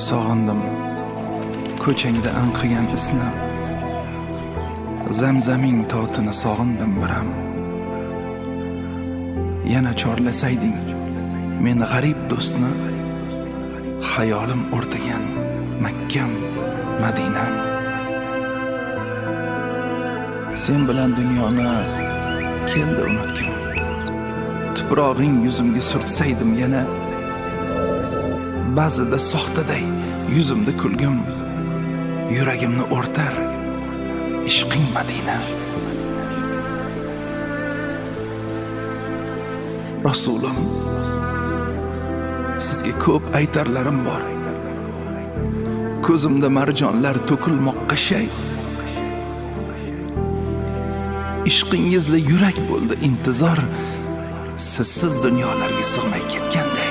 Sog'indim ko'changda anqigan isni, zamzaming totini sog'indim biram. Yana chorlasayding men g'arib do'stni, xayolim o'rtagan Makkam, Madinam. Sen bilan dunyoni keldi unutgim, tuprog'ing yuzimga surtsaydim yana, ba'zida soxtaday yuzimda kulgim, yuragimni o'rtar ishqing Madina. Rasulim, sizga ko'p aytarlarim bor, ko'zimda marjonlar to'kilmoqqa shay. Ishqingizla yurak bo'ldi intizor, sizsiz dunyolarga sig'may ketganday.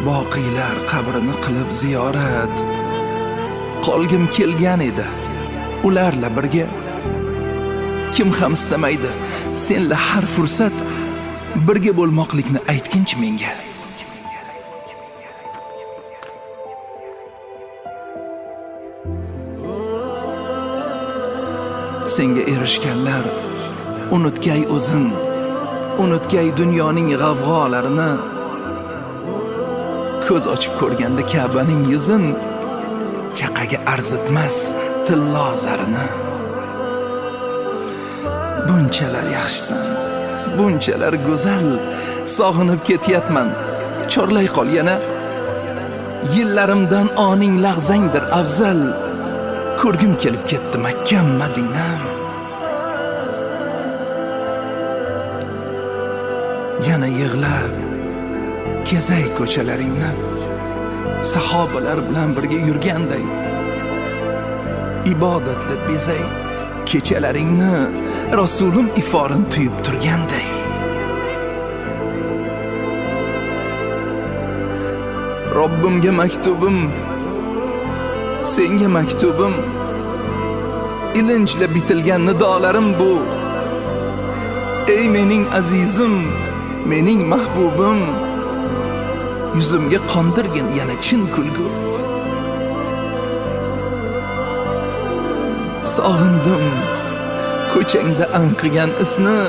Boqiylar qabrini qilib ziyorat qolgim kelgan edi ularla birga. Kim ham istamaydi senla har fursat birga bo'lmoqlikni aytginchi menga. Senga erishganlar unutgay o'zin, unutgay dunyoning g'avg'olarini. Ko'z ochib ko'rganda Ka'baning yuzin, chaqaga arzitmas tillo zarini. Bunchalar yaxshisan, bunchalar go'zal, sog'inib ketyapman, chorlay qol yana. Yillarimdan oning lag'zangdir afzal, ko'rgim kelib ketdi Makkam, Madinam. Yana yig'lab kezay ko'chalaringni, sahobalar bilan birga yurganday. Ibodatli bezay kechalaringni, Rasulim iforin tuyib turganday. Robbimga maktubim, senga maktubim, ilinjla bitilgan nidolarim bu. Ey mening azizim, mening mahbubim, yuzimga qondirgin yana chin kulgu. Sog'indim ko'changda anqigan isni,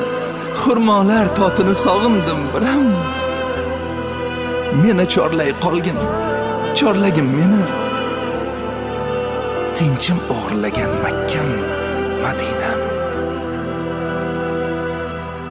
xurmolar totini sog'indim biram. Meni chorlay qolgin, chorlagin meni, tinchim o'g'irlagan Makkam, Madinam.